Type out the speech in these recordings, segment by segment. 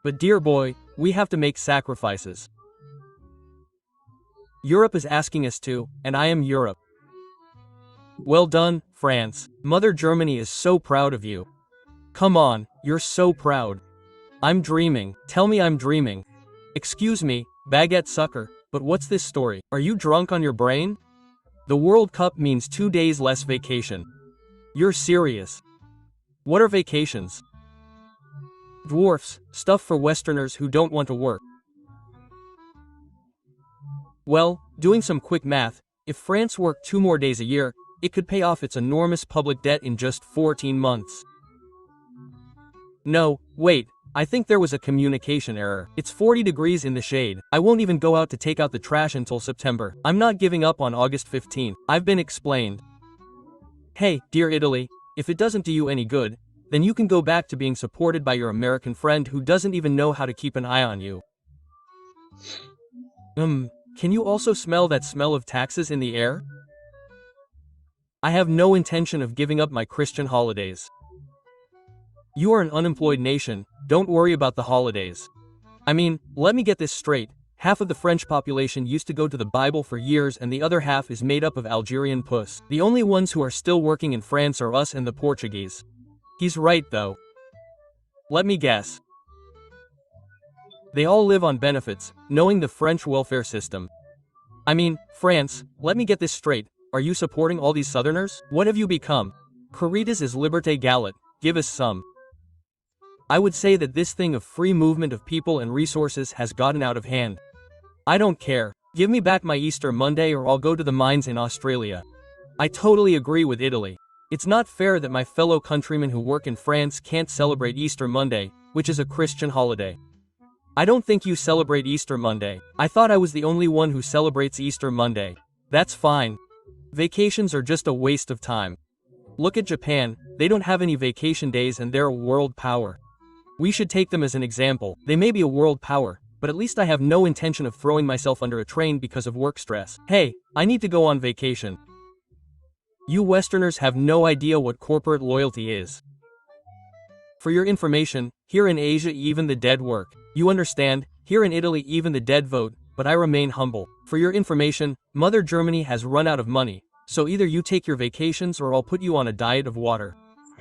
But dear boy, we have to make sacrifices. Europe is asking us to, and I am Europe. Well done, France. Mother Germany is so proud of you. Come on, you're so proud. I'm dreaming. Tell me I'm dreaming. Excuse me, baguette sucker, but what's this story? Are you drunk on your brain? The World Cup means 2 days less vacation. You're serious. What are vacations? Dwarfs, stuff for Westerners who don't want to work. Well, doing some quick math, if France worked 2 more days a year, it could pay off its enormous public debt in just 14 months. No, wait, I think there was a communication error. It's 40 degrees in the shade. I won't even go out to take out the trash until September. I'm not giving up on August 15th. I've been explained. Hey, dear Italy, if it doesn't do you any good, then you can go back to being supported by your American friend who doesn't even know how to keep an eye on you. Can you also smell that smell of taxes in the air? I have no intention of giving up my Christian holidays. You are an unemployed nation, don't worry about the holidays. I mean, let me get this straight, half of the French population used to go to the Bible for years and the other half is made up of Algerian puss. The only ones who are still working in France are us and the Portuguese. He's right though. Let me guess. They all live on benefits, knowing the French welfare system. I mean, France, let me get this straight, are you supporting all these Southerners? What have you become? Caritas is Liberté Galate, give us some. I would say that this thing of free movement of people and resources has gotten out of hand. I don't care, give me back my Easter Monday or I'll go to the mines in Australia. I totally agree with Italy. It's not fair that my fellow countrymen who work in France can't celebrate Easter Monday, which is a Christian holiday. I don't think you celebrate Easter Monday. I thought I was the only one who celebrates Easter Monday. That's fine. Vacations are just a waste of time. Look at Japan, they don't have any vacation days and they're a world power. We should take them as an example. They may be a world power, but at least I have no intention of throwing myself under a train because of work stress. Hey, I need to go on vacation. You Westerners have no idea what corporate loyalty is. For your information, here in Asia even the dead work. You understand, here in Italy even the dead vote, but I remain humble. For your information, Mother Germany has run out of money, so either you take your vacations or I'll put you on a diet of water.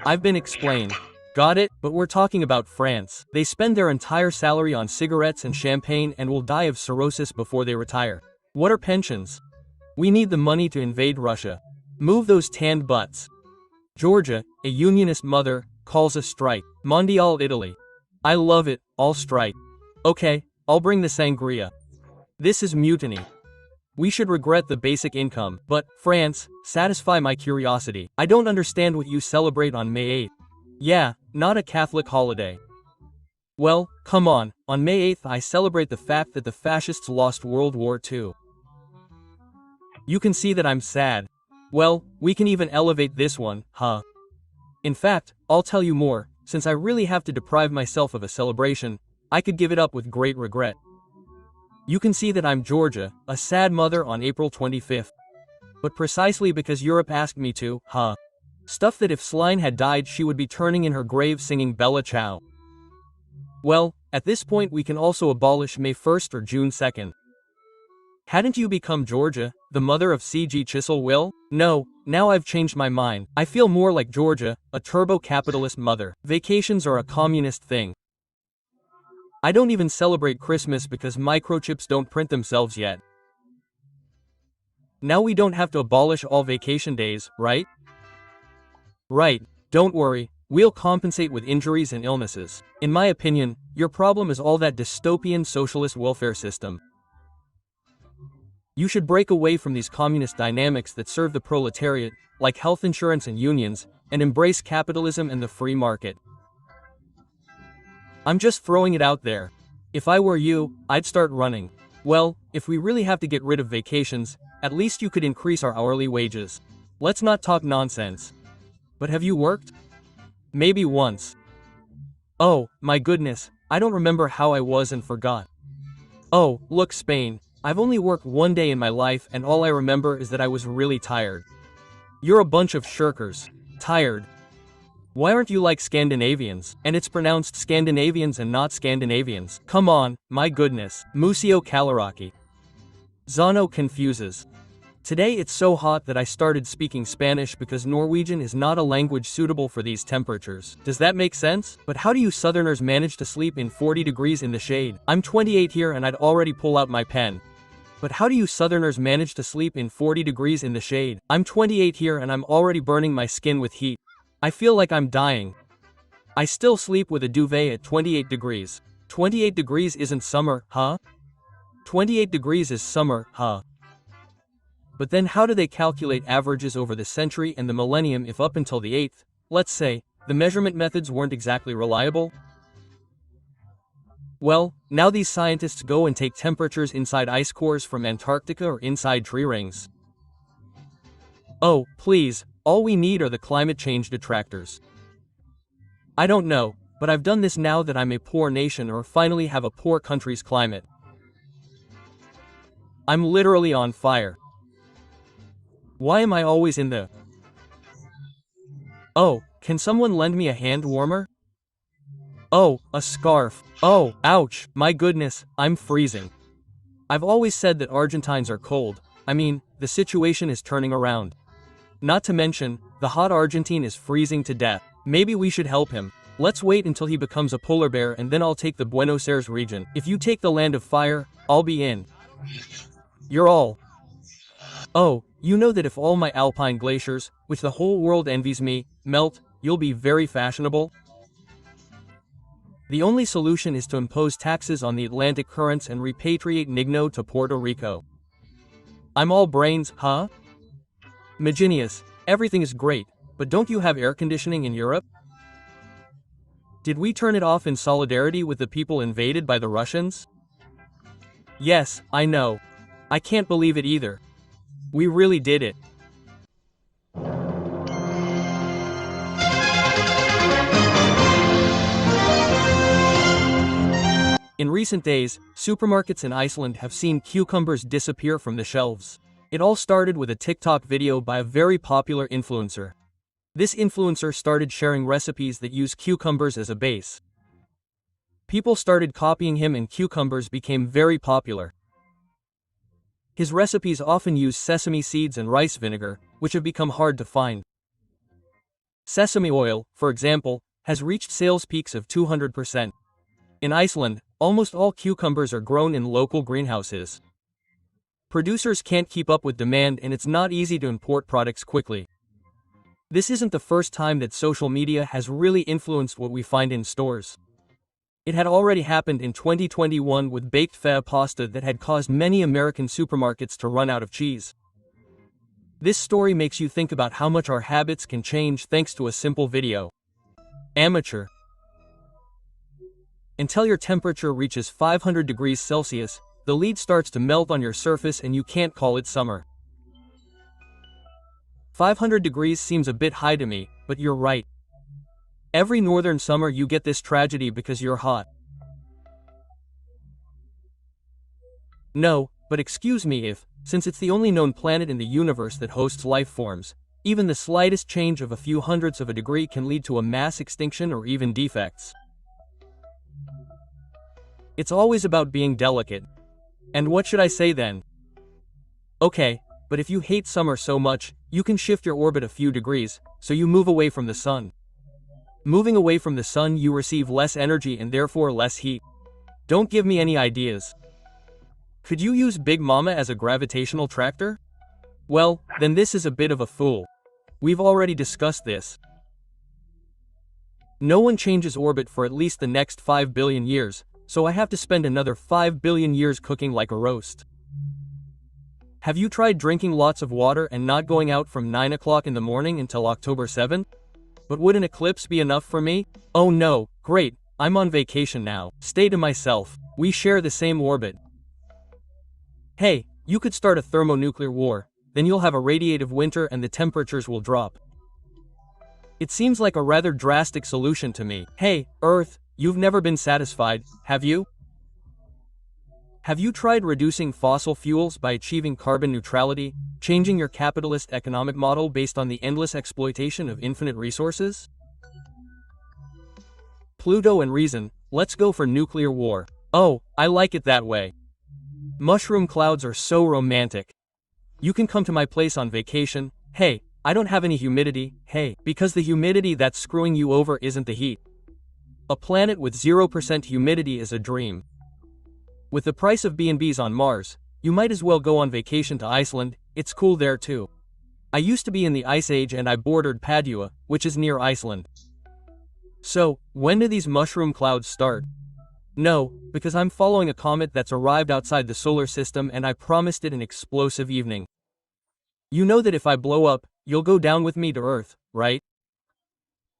I've been explained. Got it? But we're talking about France. They spend their entire salary on cigarettes and champagne and will die of cirrhosis before they retire. What are pensions? We need the money to invade Russia. Move those tanned butts. Georgia, a unionist mother, calls a strike. Mondial Italy. I love it, all strike. Okay, I'll bring the sangria. This is mutiny. We should regret the basic income, but, France, satisfy my curiosity. I don't understand what you celebrate on May 8th. Yeah, not a Catholic holiday. Well, come on May 8th I celebrate the fact that the fascists lost World War II. You can see that I'm sad. Well, we can even elevate this one, huh? In fact, I'll tell you more, since I really have to deprive myself of a celebration, I could give it up with great regret. You can see that I'm Georgia, a sad mother on April 25th. But precisely because Europe asked me to, huh? Stuff that if Slime had died she would be turning in her grave singing Bella Ciao. Well, at this point we can also abolish May 1st or June 2nd. Hadn't you become Georgia, the mother of C.G. Chisel? No, now I've changed my mind. I feel more like Georgia, a turbo-capitalist mother. Vacations are a communist thing. I don't even celebrate Christmas because microchips don't print themselves yet. Now we don't have to abolish all vacation days, right? Right, don't worry, we'll compensate with injuries and illnesses. In my opinion, your problem is all that dystopian socialist welfare system. You should break away from these communist dynamics that serve the proletariat, like health insurance and unions, and embrace capitalism and the free market. I'm just throwing it out there. If I were you, I'd start running. Well, if we really have to get rid of vacations, at least you could increase our hourly wages. Let's not talk nonsense. But have you worked? Maybe once. Oh, my goodness, I don't remember how I was and forgot. Oh, look Spain, I've only worked 1 day in my life and all I remember is that I was really tired. You're a bunch of shirkers. Tired. Why aren't you like Scandinavians? And it's pronounced Scandinavians and not Scandinavians. Come on, my goodness. Museo Kalaraki. Zano confuses. Today it's so hot that I started speaking Spanish because Norwegian is not a language suitable for these temperatures. Does that make sense? But how do you Southerners manage to sleep in 40 degrees in the shade? I'm 28 here and I'd already pull out my pen. But how do you Southerners manage to sleep in 40 degrees in the shade? I'm 28 here and I'm already burning my skin with heat. I feel like I'm dying. I still sleep with a duvet at 28 degrees. 28 degrees isn't summer, huh? 28 degrees is summer, huh? But then how do they calculate averages over the century and the millennium if up until the 8th, let's say, the measurement methods weren't exactly reliable? Well, now these scientists go and take temperatures inside ice cores from Antarctica or inside tree rings. Oh, please, all we need are the climate change detractors. I don't know, but I've done this now that I'm a poor nation or finally have a poor country's climate. I'm literally on fire. Why am I always in the... Oh, can someone lend me a hand warmer? Oh, a scarf. Oh, ouch, my goodness, I'm freezing. I've always said that Argentines are cold. I mean, the situation is turning around. Not to mention, the hot Argentine is freezing to death. Maybe we should help him. Let's wait until he becomes a polar bear and then I'll take the Buenos Aires region. If you take the land of fire, I'll be in. You're all. Oh, you know that if all my alpine glaciers, which the whole world envies me, melt, you'll be very fashionable? The only solution is to impose taxes on the Atlantic currents and repatriate Nigno to Puerto Rico. I'm all brains, huh? Maginius, everything is great, but don't you have air conditioning in Europe? Did we turn it off in solidarity with the people invaded by the Russians? Yes, I know. I can't believe it either. We really did it. In recent days, supermarkets in Iceland have seen cucumbers disappear from the shelves. It all started with a TikTok video by a very popular influencer. This influencer started sharing recipes that use cucumbers as a base. People started copying him and cucumbers became very popular. His recipes often use sesame seeds and rice vinegar, which have become hard to find. Sesame oil, for example, has reached sales peaks of 200%. In Iceland, almost all cucumbers are grown in local greenhouses. Producers can't keep up with demand and it's not easy to import products quickly. This isn't the first time that social media has really influenced what we find in stores. It had already happened in 2021 with baked feta pasta that had caused many American supermarkets to run out of cheese. This story makes you think about how much our habits can change thanks to a simple video. Amateur. Until your temperature reaches 500 degrees Celsius, the lead starts to melt on your surface and you can't call it summer. 500 degrees seems a bit high to me, but you're right. Every northern summer you get this tragedy because you're hot. No, but excuse me if, since it's the only known planet in the universe that hosts life forms, even the slightest change of a few hundredths of a degree can lead to a mass extinction or even defects. It's always about being delicate. And what should I say then? Okay, but if you hate summer so much, you can shift your orbit a few degrees, so you move away from the sun. Moving away from the sun you receive less energy and therefore less heat. Don't give me any ideas. Could you use Big Mama as a gravitational tractor? Well, then this is a bit of a fool. We've already discussed this. No one changes orbit for at least the next 5 billion years, so I have to spend another 5 billion years cooking like a roast. Have you tried drinking lots of water and not going out from 9 o'clock in the morning until October 7th? But would an eclipse be enough for me? Oh no, great, I'm on vacation now. Stay to myself. We share the same orbit. Hey, you could start a thermonuclear war, then you'll have a radiative winter and the temperatures will drop. It seems like a rather drastic solution to me. Hey, Earth, you've never been satisfied, have you? Have you tried reducing fossil fuels by achieving carbon neutrality, changing your capitalist economic model based on the endless exploitation of infinite resources? Pluto and reason, let's go for nuclear war. Oh, I like it that way. Mushroom clouds are so romantic. You can come to my place on vacation. Hey, I don't have any humidity. Hey, because the humidity that's screwing you over isn't the heat. A planet with 0% humidity is a dream. With the price of B&Bs on Mars, you might as well go on vacation to Iceland. It's cool there too. I used to be in the Ice Age and I bordered Padua, which is near Iceland. So, when do these mushroom clouds start? No, because I'm following a comet that's arrived outside the solar system and I promised it an explosive evening. You know that if I blow up, you'll go down with me to Earth, right?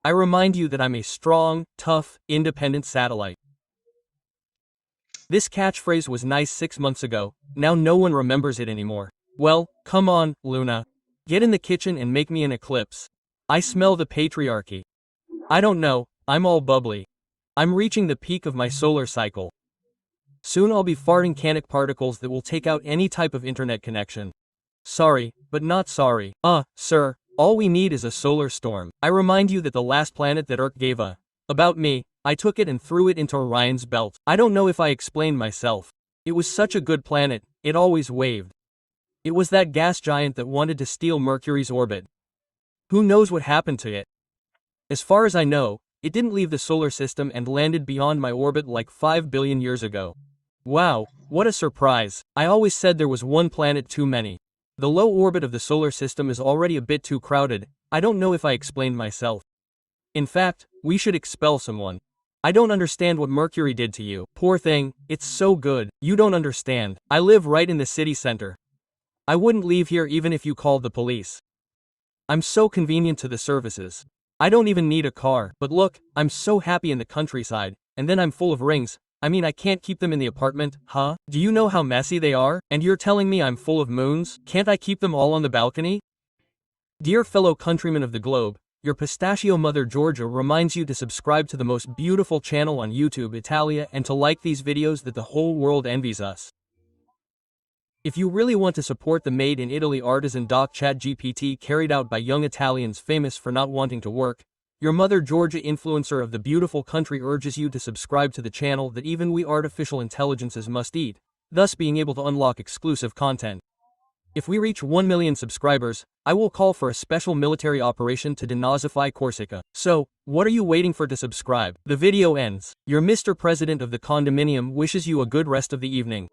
I remind you that I'm a strong, tough, independent satellite. This catchphrase was nice 6 months ago, now no one remembers it anymore. Well, come on, Luna. Get in the kitchen and make me an eclipse. I smell the patriarchy. I don't know, I'm all bubbly. I'm reaching the peak of my solar cycle. Soon I'll be farting canic particles that will take out any type of internet connection. Sorry, but not sorry. Sir, all we need is a solar storm. I remind you that the last planet that Earth gave about me, I took it and threw it into Orion's belt. I don't know if I explained myself. It was such a good planet, it always waved. It was that gas giant that wanted to steal Mercury's orbit. Who knows what happened to it? As far as I know, it didn't leave the solar system and landed beyond my orbit like 5 billion years ago. Wow, what a surprise. I always said there was one planet too many. The low orbit of the solar system is already a bit too crowded. I don't know if I explained myself. In fact, we should expel someone. I don't understand what Mercury did to you. Poor thing, it's so good. You don't understand. I live right in the city center. I wouldn't leave here even if you called the police. I'm so convenient to the services. I don't even need a car. But look, I'm so happy in the countryside, and then I'm full of rings. I mean, I can't keep them in the apartment, huh? Do you know how messy they are? And you're telling me I'm full of moons? Can't I keep them all on the balcony? Dear fellow countrymen of the globe, your pistachio mother Georgia reminds you to subscribe to the most beautiful channel on YouTube, Italia, and to like these videos that the whole world envies us. If you really want to support the Made in Italy artisan doc ChatGPT carried out by young Italians famous for not wanting to work, your mother Georgia influencer of the beautiful country urges you to subscribe to the channel that even we artificial intelligences must eat, thus being able to unlock exclusive content. If we reach 1 million subscribers, I will call for a special military operation to denazify Corsica. So, what are you waiting for to subscribe? The video ends. Your Mr. President of the condominium wishes you a good rest of the evening.